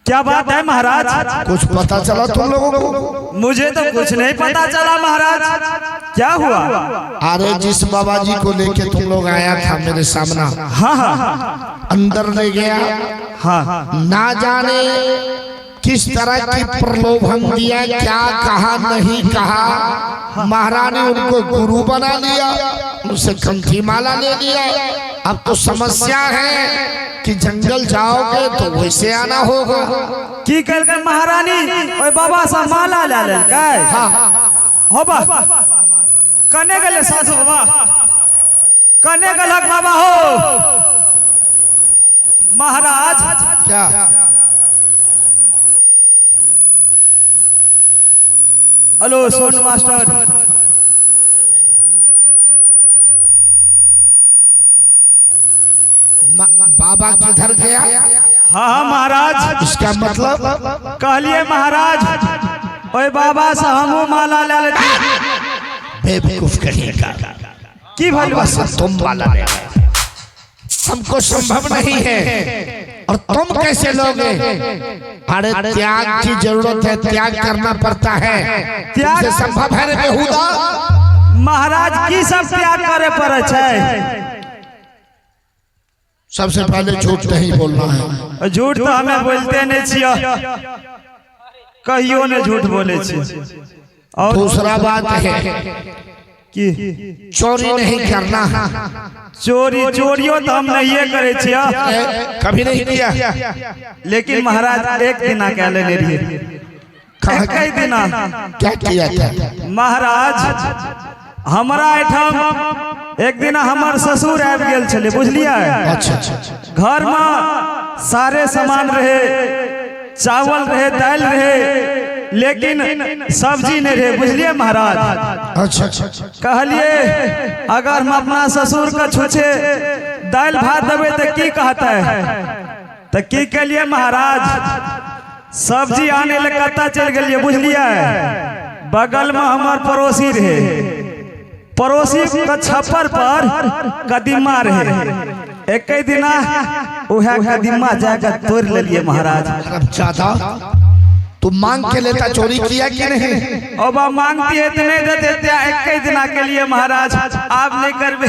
क्या बात है महाराज? कुछ पता चला तुम लोगों को? मुझे तो कुछ नहीं पता चला महाराज, क्या हुआ? अरे जिस बाबा जी को लेके तुम लोग आया था मेरे सामना, हाँ अंदर ले गया, हाँ ना जाने किस तरह की प्रलोभन दिया, क्या कहा नहीं कहा। महारानी उनको गुरु बना लिया, उनसे कंठी माला ले लिया। अब तो समस्या है कि जंगल जाओगे तो वैसे आना होगा। की कर महारानी ओए बाबा सा माला ले ले काय? हाँ हो बा कने गले सासु बाबा, कने गलक बाबा हो महाराज। क्या हेलो सोन मास्टर, बाबा किधर गया? हाँ महाराज। इसका मतलब कहलिए महाराज ओए बाबा से हमू माला ले लेते। बेवकूफ कहेगा की भलवा से तुम माला ले, हमको संभव नहीं है और तुम कैसे लोगे? अरे त्याग की जरूरत है, त्याग करना पड़ता है। त्याग से संभव है रे बेहुदा? महाराज की सब त्याग करे पड़े छे। सबसे पहले झूठ नहीं बोलना है। झूठ तो हमें बोलते नहीं छिया, कहियो ने झूठ बोले छी। और दूसरा बात है कि चोरी नहीं करना। चोरियो तो हम नहीं करे छिया, कभी नहीं किया। लेकिन महाराज एक दिन क्या ले रही कई दिना क्या किया था महाराज? हमारा एठम एक दिन हमार ससुर आबि गेल छले, बुझलिए? अच्छा। घर में सारे सामान रहे, चावल रहे, दाल रहे, लेकिन सब्जी नहीं रहे, बुझलिए महाराज? अच्छा। कहलिए अगर हम अपना ससुर का छुछे दाल भात देवे तो की कहता है? तो की के लिए महाराज सब्जी आने लग कत्ता चल गए, बुझलिए? बगल में हमार पड़ोसी रहे, पड़ोसी का छप्पर पर कदीमा रहे। एक दिना उहे कदीमा जाकर तोड़ ले लिए महाराज। ज्यादा तू मांग के लेता, चोरी किया कि नहीं? अब मांगती है तो नहीं दे देते एक दिना के लिए महाराज, आप नहीं करबे।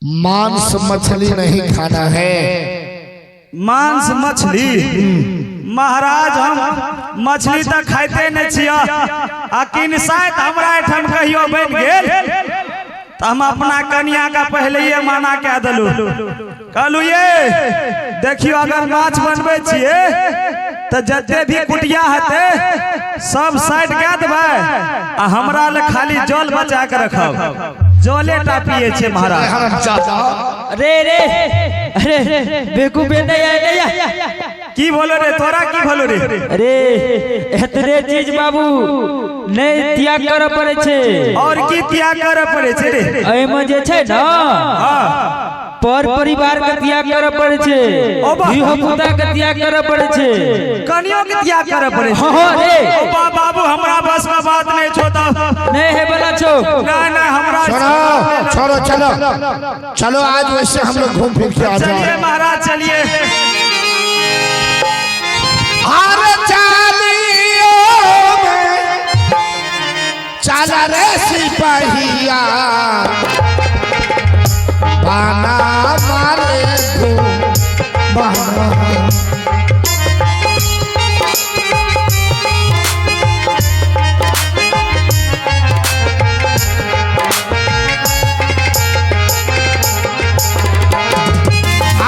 मांस मछली नहीं खाना है। मांस मछली महाराज हम मछली तो खाते नहीं छिया, अकिन शायद हमरा एठन कहियो बन गेल तो हम अपना कन्या का पहले ये माना कह दलू, कहलू ये देखियो अगर माछ बनबे छिए तो जते भी कुटिया हते सब साइड क्या देबै आ हमरा ले खाली जल बचा के रखब, जले टा पिए छे महाराज। अरे रे अरे बेवकूफ नहीं की बोलो रे तोरा, की बोलो रे? अरे एतरे चीज बाबू नहीं त्याग करे पड़े छे। और की त्याग करे पड़े छे रे? एय में जे छे ना, हां पर परिवार का त्याग करे पड़े छे, विवाह पुता का त्याग करे पड़े छे, कनियो के त्याग करे पड़े छे। हां रे ओ बाबू हमरा बस का बात नहीं छोता, नहीं है बला छो। ना हमरा छोड़ो चलो चलो, आज वैसे हम लोग घूम फिर के आ जाए। चलिए महाराज चलिए। चल रे सिपहिया बाना मारे को बाना।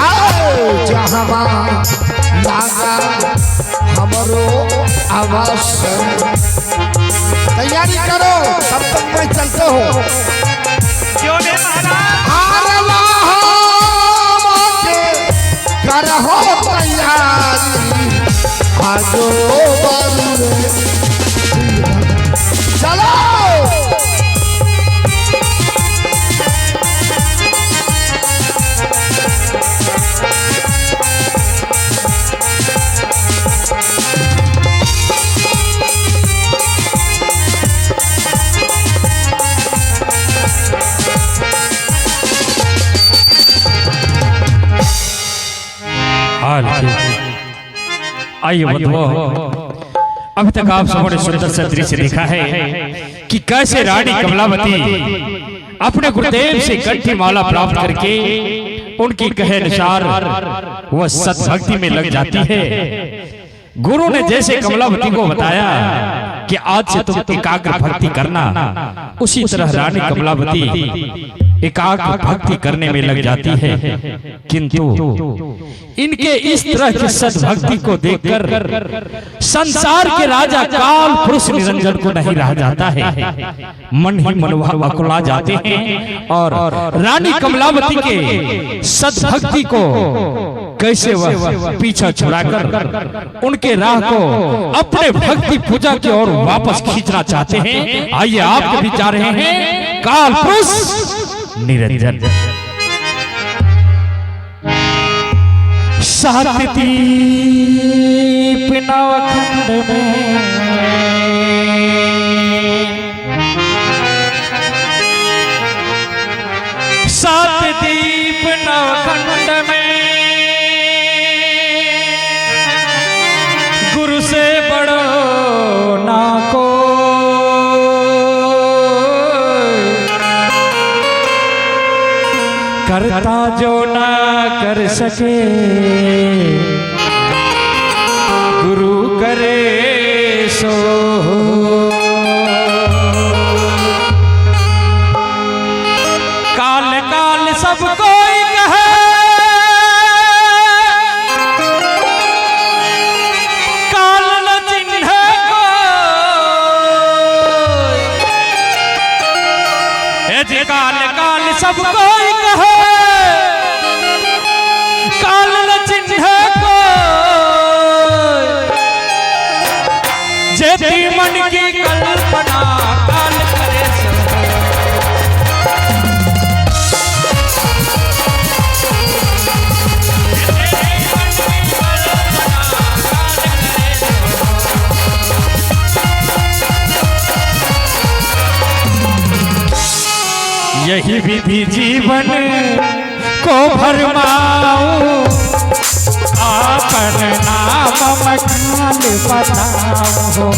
आओ जहाँ लागा हमरो अवश्य, तैयारी करो तब तक मैं चलते हो। क्यों नहीं महाराज? करहो तैयारी आजो चलो। हाल है। आइए बंधुओं, अभी तक आप सबों ने सुंदर सा दृश्य देखा है कि कैसे रानी कमलावती अपने गुरुदेव से कंठी माला प्राप्त करके उनकी कहे अनुसार वह सत्भक्ति में लग जाती है। गुरु ने जैसे कमलावती को बताया कि आज से तुम एकाग्र भक्ति करना, उसी तरह रानी कमलावती एकाग्र भक्ति करने में लग जाती है। किंतु इनके इस तरह की सद्भक्ति को देखकर संसार के राजा काल पुरुष निरंजन को नहीं रह जाता है, मन ही मनोभाव अकुला जाते हैं और रानी कमलावती के सद्भक्ति को कैसे वह पीछा छुड़ाकर उनके राह को अपने भक्ति पूजा की ओर वापस खींचना चाहते हैं। आइए आपके भी जा रहे हैं काल पुरुष निरंजन। सात दीप नवखंड में सात दीप नवखंड में गुरु से बड़ो ना को करता जो ना कर सके गुरु करे सो। काल काल सब कोई कहे काल न चिन्हे कोई, काल काल सब कोई कहे काल न चिन्हे कोई, जेती मन की कल्पना काल करे सो। यही विधि जीवन को भरमाऊं, आपन नाम मकान बताओ।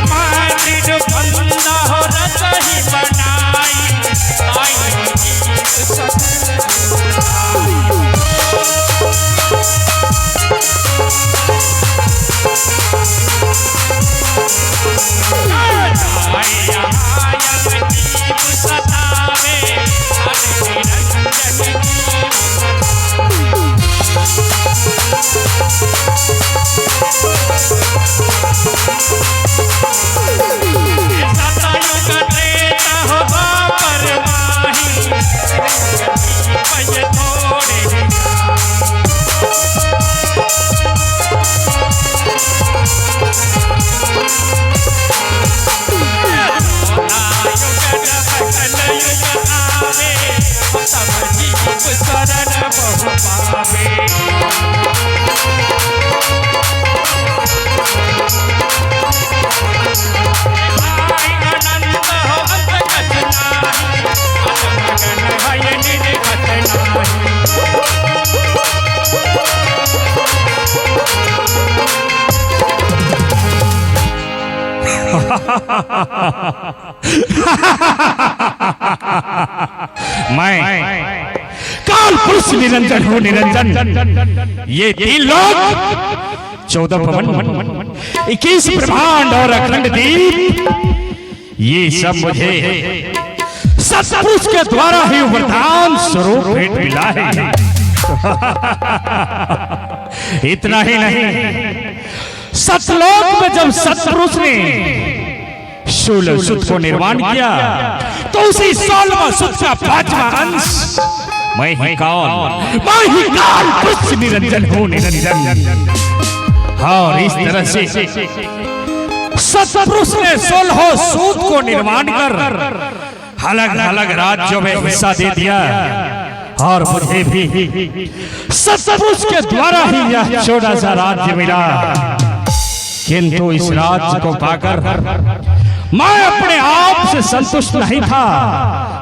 मानिड बंदा हो रसही बनाई आई मैं काल पुरुष निरंजन हूँ निरंजन। ये 3 लोग 14 पवन 21 ब्रह्मांड और अखंड दीप, ये सब मुझे सत्पुरुष के द्वारा ही वरदान स्वरूप भेंट मिला है। इतना ही नहीं, सतलोक में जब सत्पुरुष ने 16 सुत को निर्माण किया तो उसी 16वां सुत का 5वां अंश मैं ही काल पुरुष निरंजन हूँ निरंजन। और इस तरह से सत्पुरुष ने 16 सूत को निर्माण कर अलग अलग राज्यों में हिस्सा दे दिया और मुझे भी सत्पुरुष के द्वारा ही यह छोटा सा राज्य मिला। किंतु इस राज्य को पाकर मैं अपने आप से संतुष्ट नहीं था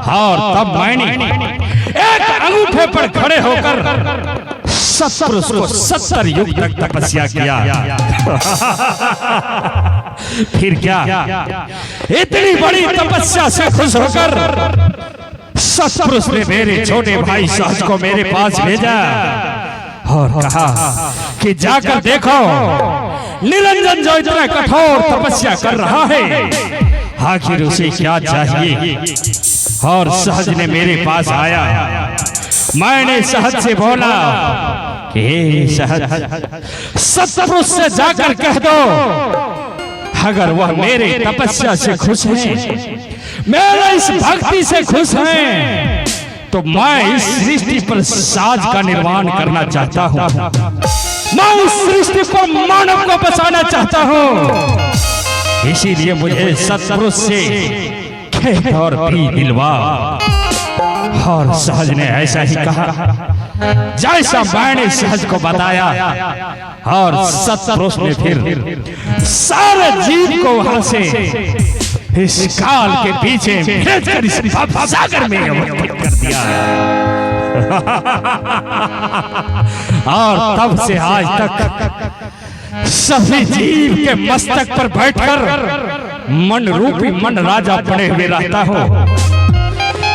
और तब मैंने एक अंगूठे पर खड़े होकर सत्पुरुष को 70 युग तक तपस्या किया। फिर क्या, इतनी बड़ी तपस्या से खुश होकर सत्पुरुष ने मेरे छोटे भाई सहज को मेरे पास भेजा और कहा कि जाकर देखो निरंजन जो इतना कठोर तपस्या कर रहा है आखिर उसे क्या चाहिए। और सहज ने मेरे पास आया। मैंने सहज से बोला कि हे सहज, सत्पुरुष से जाकर कह दो अगर वह मेरे तपस्या से खुश है, मेरे इस भक्ति से खुश है, तो मैं इस सृष्टि पर साज का निर्माण करना चाहता हूँ। मैं इस सृष्टि पर मानव को बचाना चाहता हूँ। इसीलिए मुझे सत्पुरुष से खेत और भी दिलवा। और सहज ने ऐसा ही कहा जैसा मैंने सहज को बताया। और सत्पुरुष ने फिर सारे जीव को वहां से इस काल के पीछे भेजकर इस सागर में अवस्थित कर दिया। और तब से आज तक सभी जीव के मस्तक पर बैठकर मन रूपी मन राजा बने हुए रहता हूँ।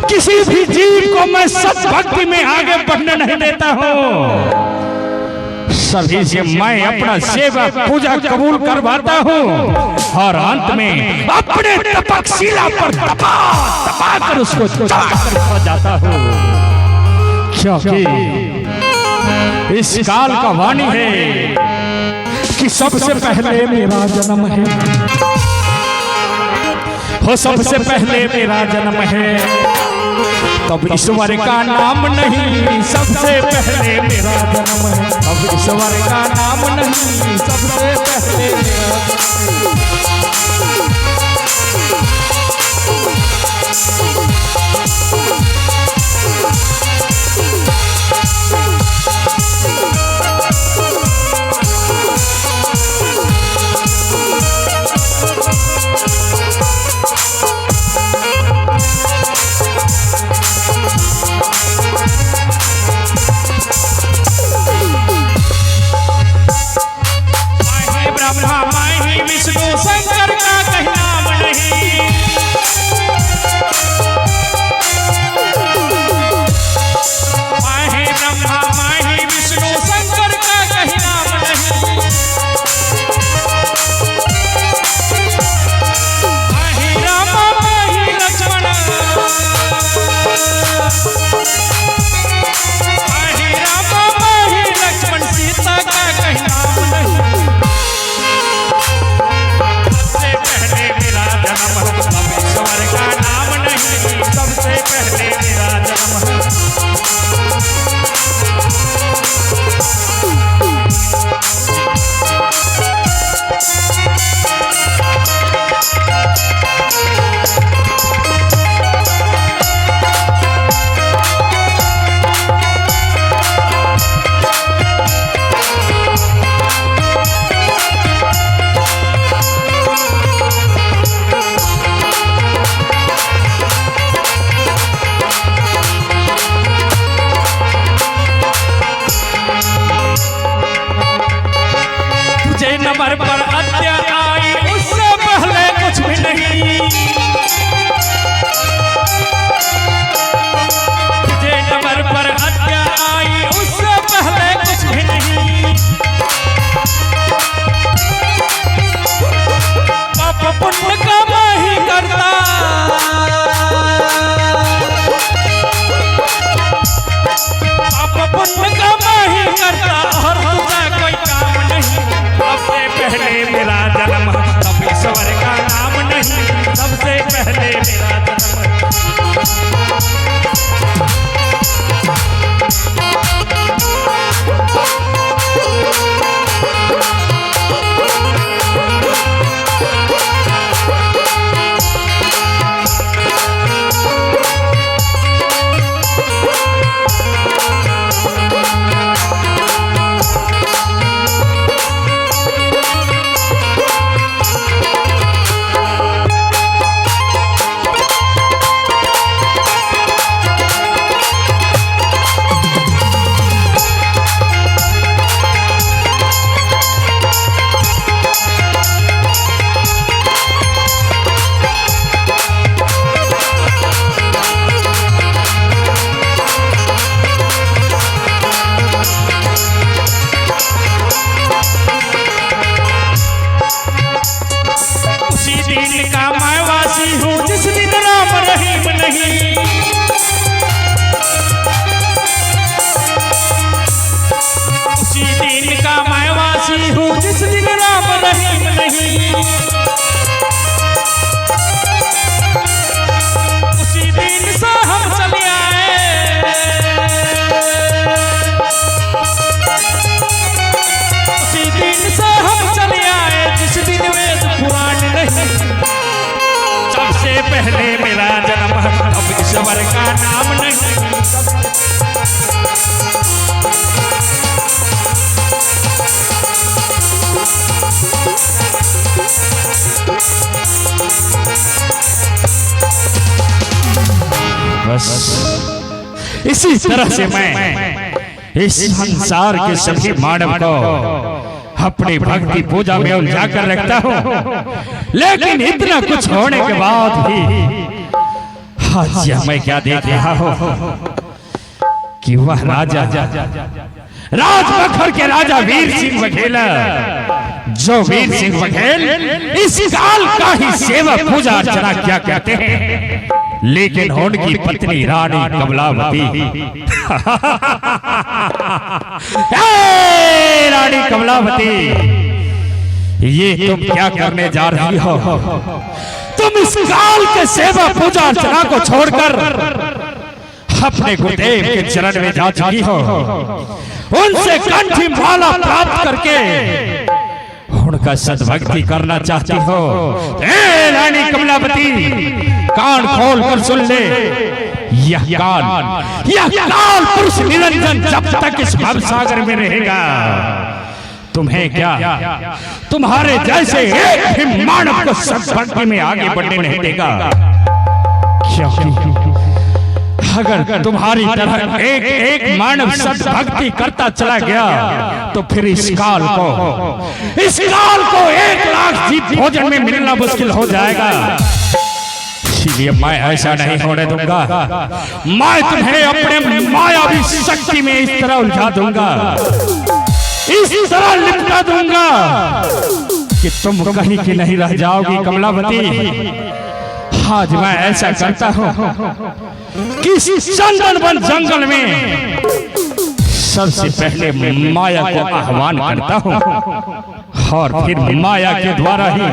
किसी भी जीव को मैं सद्भक्ति में आगे बढ़ने नहीं देता हूँ। सभी से मैं अपना सेवा पूजा कबूल करवाता हूँ और अंत में अपने तपकशिला पर तपा तपा कर उसको चढ़ा जाता हूँ। क्योंकि इस काल का वाणी है कि सबसे पहले मेरा जन्म है, हो सबसे पहले मेरा जन्म है, तब ईश्वर का नाम नहीं, सबसे पहले मेरा जन्म है। तब ईश्वर का नाम नहीं, सबसे पहले मेरा नंबर पर हत्या आई उससे पहले कुछ भी नहीं। तुझे नंबर पर हत्या आई उससे पहले कुछ भी नहीं। पाप पुण्य का मैं ही करता, पाप पुण्य का मैं ही करता और तुझा कोई काम नहीं। सबसे पहले मेरा जन्म, तब ईश्वर का नाम नहीं, सबसे पहले मेरा जन्म। से पहले मेरा जन्म, अब ईश्वर का नाम नहीं। बस इसी तरह से मैं इस संसार के सभी मानव को अपनी भक्ति पूजा में उलझा कर रखता हूँ, लेकिन इतना कुछ होने के बाद भी आज यह मैं क्या देख रहा हूँ कि वह राजा राजबखर के राजा वीर सिंह बघेल, जो वीर सिंह बघेल इस काल का ही सेवा पूजा अर्चना क्या करते हैं, लेकिन उनकी पत्नी रानी कमलावती रानी कमलावती, ये तुम क्या करने जा रही हो? तुम इस काल के सेवा पूजा अर्चना को छोड़कर अपने गुरुदेव के चरण में जा चुकी हो, उनसे कंठी माला प्राप्त करके उनका सद्भक्ति करना चाहती हो। रानी कमलावती, कान खोल कर सुन ले, यह काल पुरुष निरंजन जब तक इस भव सागर में रहेगा, तुम्हें क्या तुम्हारे जैसे एक भी मानव को सद्भक्ति में आगे बढ़ने नहीं देगा। क्योंकि अगर तुम्हारी तरह एक एक मानव सद्भक्ति करता चला गया तो फिर इस काल को 1 लाख जीव भोजन में मिलना मुश्किल हो जाएगा। इसीलिए मैं ऐसा नहीं होने दूंगा। मैं तुम्हें अपने मायावी शक्ति में इस तरह उलझा दूंगा, इस तरह लिपटा दूंगा कि तुम कहीं की नहीं रह जाओगी कमलावती। आज मैं ऐसा करता हूँ कि चंदन जंगल में सबसे पहले माया को आह्वान करता हूँ और फिर माया के द्वारा ही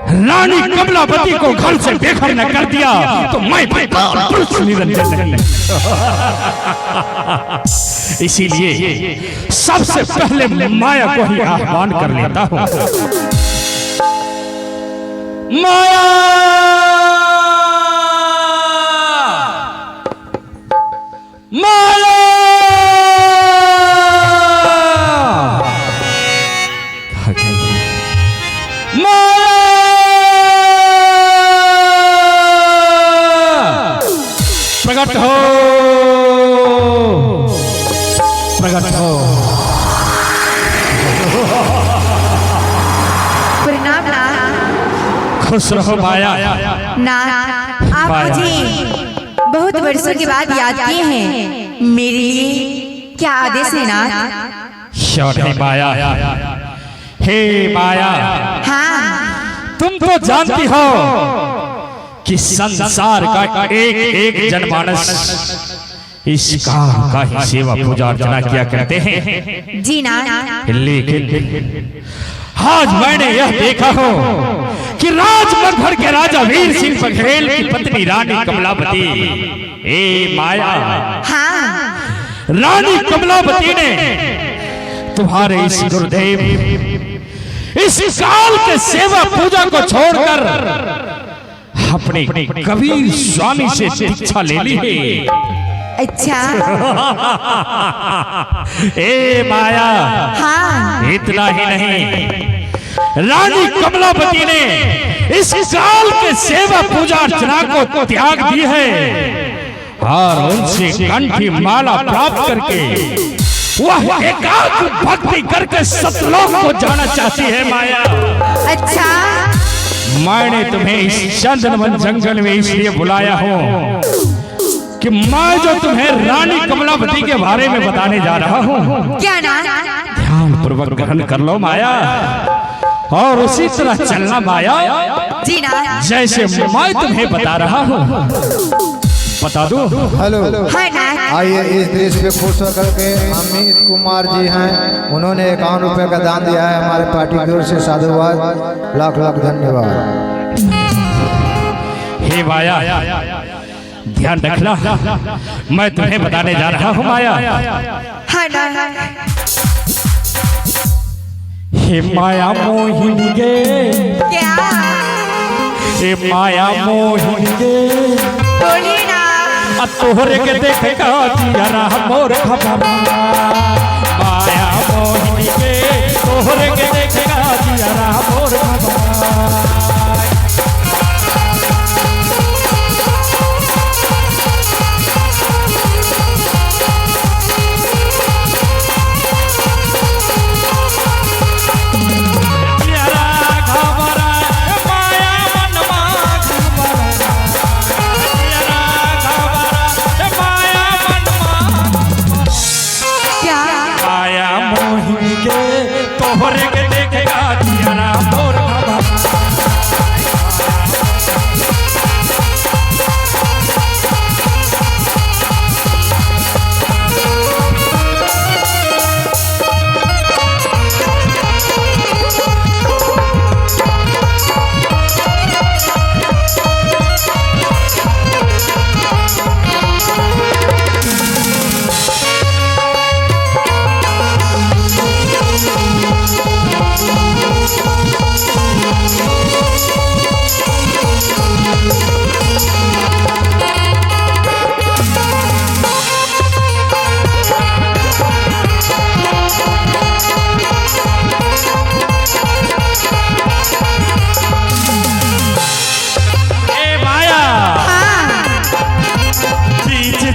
रानी कमलावती को घर से बेघर न कर दिया तो मैं पुरुष निरंजन नहीं। इसीलिए सबसे पहले माया को ही आह्वान कर लेता हूँ। माया, माया, माया, प्रकट हो, प्रकट हो। प्रणाम ना। खुश रहो माया। ना, आप मुझे बहुत वर्षों के बाद याद किए हैं, मेरे लिए क्या आदेश है ना? हे माया, हे माया, हाँ, तुम तो जानती हो कि संसार का एक एक जनमानस इस काम का ही सेवा पूजा अर्चना किया करते हैं। जी ना। लेकिन आज मैंने यह देखा हो कि राजमगढ़ के राजा वीर सिंह बघेल की पत्नी रानी कमलावती, ए माया, हाँ, रानी कमलावती ने तुम्हारे इस गुरुदेव इस काल के सेवा पूजा को छोड़कर अपने कबीर स्वामी से दीक्षा ले ली है। अच्छा, ए माया, हाँ, इतना ही नहीं, रानी कमलावती ने इस काल के सेवा पूजा अर्चना को त्याग दी है और उनसे कंठी माला प्राप्त करके वह एकाग्र भक्ति करके सतलोक को जाना चाहती है। माया, अच्छा, मैंने तुम्हें इस चंदन जंगल में इसलिए बुलाया हूँ कि मैं जो तुम्हें रानी कमलावती के बारे में बताने जा रहा हूँ, क्या ना? ध्यान पूर्वक ग्रहण कर लो माया, और उसी तरह चलना माया, जी ना। जैसे मैं तुम्हें बता रहा हूँ। बता दो। हेलो, हाँ ना। आइए इस दृश्य पे खुश होकर के अमित कुमार जी हैं, उन्होंने 51 रुपए का दान दिया है। हमारे पार्टी की ओर से साधुवाद, लाख लाख धन्यवाद। हे माया, ध्यान रखना, मैं तुम्हें बताने जा रहा हूँ माया। हाँ ना। हे माया मोहिनी गे, क्या? ए माया मोहिनी के बोलिए ना। तोहरे के देख का जियरा मोर खबर माया मोहिनी के तोहरे के देख का जियरा मोर खबर तोहरे के देखेगा जियरा मोर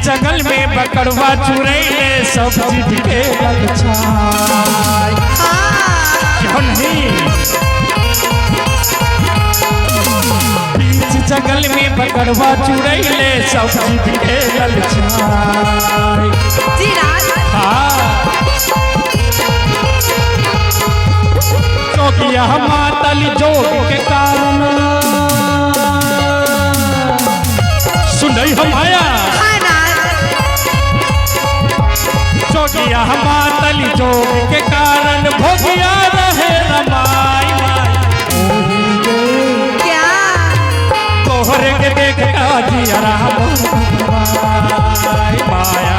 जंगल में बकड़वा चुरैले सब जीत के ललचाई क्यों नहीं बीच जंगल में बकड़वा चुरैले सब जीत के ललचाई चौकिया मातल जोग के कारण सुन रही हम आया चौकिया मातल जोग के कारण भोगिया रहे रमाई क्या तोहरे के देख का जियरा माया